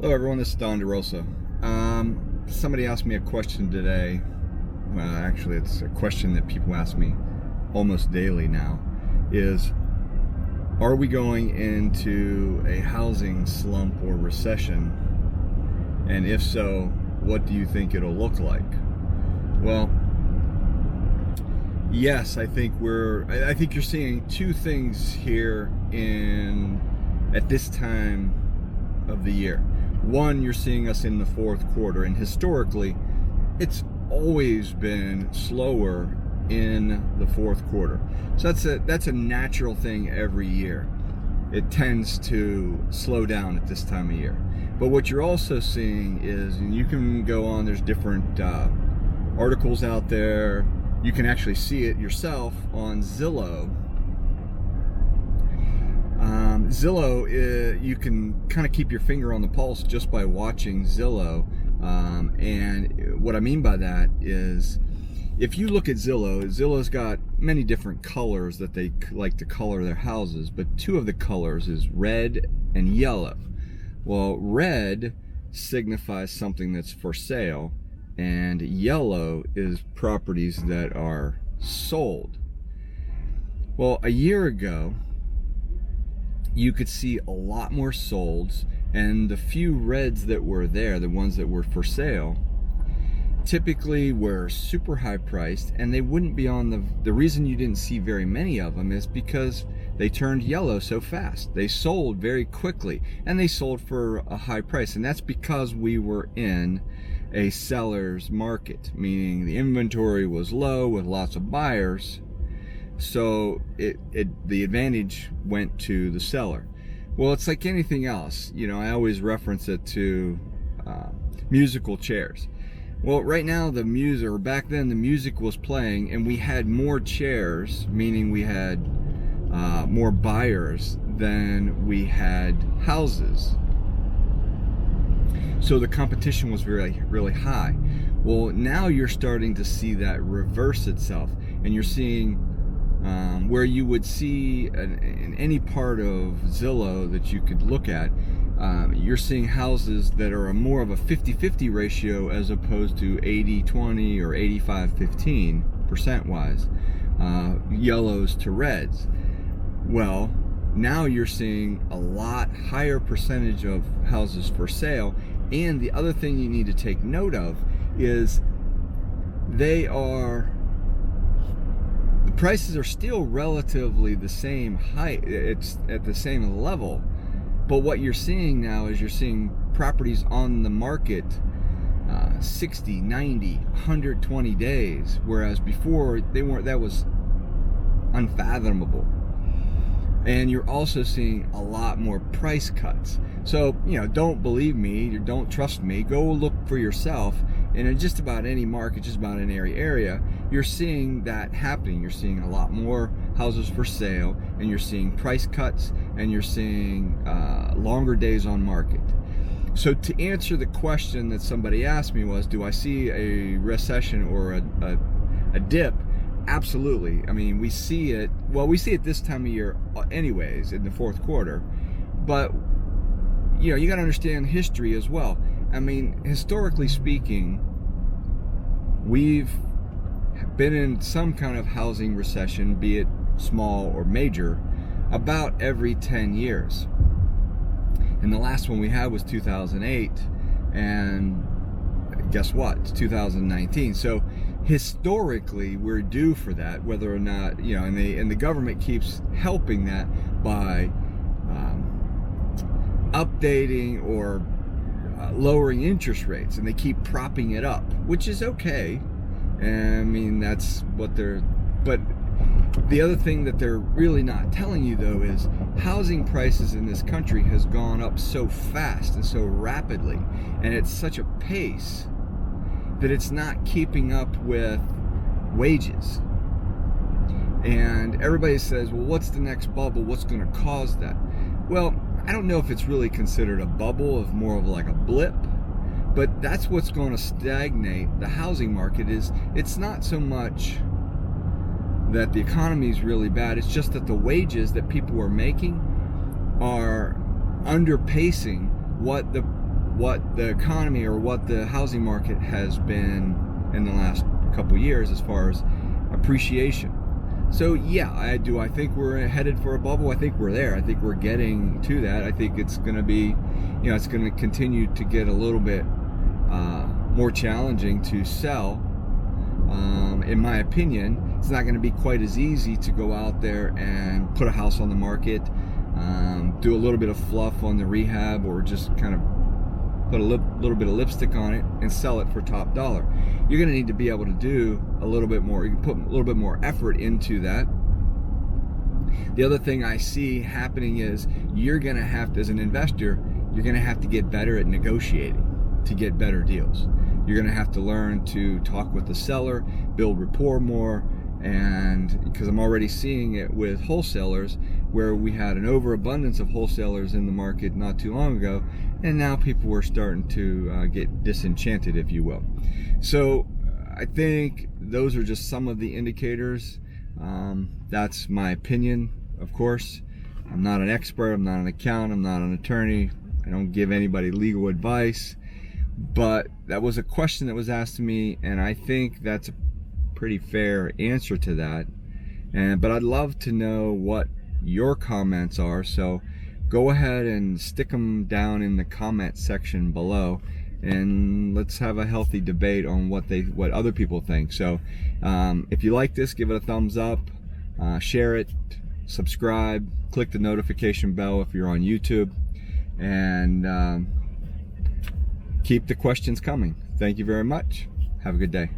Hello everyone, this is DeRosa. Somebody asked me a question today. Well, actually it's a question that people ask me almost daily now, is are we going into a housing slump or recession? And if so, what do you think it'll look like? Well, yes, I think you're seeing two things here at this time of the year. One, you're seeing us in the fourth quarter, and historically it's always been slower in the fourth quarter. So that's a natural thing every year. It tends to slow down at this time of year. But what you're also seeing is, and you can go on, there's different articles out there. You can actually see it yourself on Zillow. Zillow, you can kind of keep your finger on the pulse just by watching Zillow. And what I mean by that is, if you look at Zillow's got many different colors that they like to color their houses, but two of the colors is red and yellow. Well, red signifies something that's for sale, and yellow is properties that are sold. Well, a year ago, you could see a lot more solds, and the few reds that were there, the ones that were for sale, typically were super high priced, and they wouldn't be on the reason you didn't see very many of them is because they turned yellow so fast. They sold very quickly, and they sold for a high price, and that's because we were in a seller's market, meaning the inventory was low with lots of buyers. So the advantage went to the seller. Well, it's like anything else. You know, I always reference it to musical chairs. Well, right now back then the music was playing, and we had more chairs, meaning we had more buyers than we had houses. So the competition was really, really high. Well, now you're starting to see that reverse itself, and you're seeing where you would see in any part of Zillow that you could look at, you're seeing houses that are more of a 50-50 ratio as opposed to 80-20 or 85-15% wise, yellows to reds. Well, now you're seeing a lot higher percentage of houses for sale, and the other thing you need to take note of is the prices are still relatively the same height. It's at the same level, but what you're seeing now is you're seeing properties on the market 60, 90, 120 days, whereas before they weren't. That was unfathomable. And you're also seeing a lot more price cuts. So, don't believe me, or don't trust me, go look for yourself. And in just about any market, just about any area, you're seeing that happening. You're seeing a lot more houses for sale, and you're seeing price cuts, and you're seeing longer days on market. So to answer the question that somebody asked me was, do I see a recession or a dip? Absolutely. I mean, we see it this time of year anyways, in the fourth quarter. But, you got to understand history as well. I mean, historically speaking, we've been in some kind of housing recession, be it small or major, about every 10 years. And the last one we had was 2008, and guess what? It's 2019. So historically, we're due for that, whether or not, and the government keeps helping that by updating or lowering interest rates, and they keep propping it up, which is okay. And I mean, that's what but the other thing that they're really not telling you, though, is housing prices in this country has gone up so fast and so rapidly, and it's such a pace that it's not keeping up with wages. And everybody says, well, what's the next bubble? What's going to cause that? Well, I don't know if it's really considered a bubble, of more of like a blip, but that's what's going to stagnate the housing market. It's not so much that the economy is really bad, it's just that the wages that people are making are underpacing what what the economy or what the housing market has been in the last couple years as far as appreciation. So yeah, I think we're headed for a bubble. I think we're there. I think we're getting to that. I think it's going to be, it's going to continue to get a little bit more challenging to sell. In my opinion, it's not going to be quite as easy to go out there and put a house on the market, do a little bit of fluff on the rehab, or just kind of put a little bit of lipstick on it and sell it for top dollar. You're going to need to be able to do a little bit more. You can put a little bit more effort into that. The other thing I see happening is you're going to have to, as an investor, you're going to have to get better at negotiating to get better deals. You're going to have to learn to talk with the seller, build rapport more, and because I'm already seeing it with wholesalers, where we had an overabundance of wholesalers in the market not too long ago, and now people were starting to get disenchanted, if you will. So I think those are just some of the indicators. That's my opinion, of course. I'm not an expert, I'm not an accountant, I'm not an attorney, I don't give anybody legal advice, but that was a question that was asked to me, and I think that's a pretty fair answer to that. But I'd love to know what your comments are, so go ahead and stick them down in the comment section below, and let's have a healthy debate on what other people think. So if you like this, give it a thumbs up, share it, subscribe, click the notification bell if you're on YouTube, and keep the questions coming. Thank you very much. Have a good day.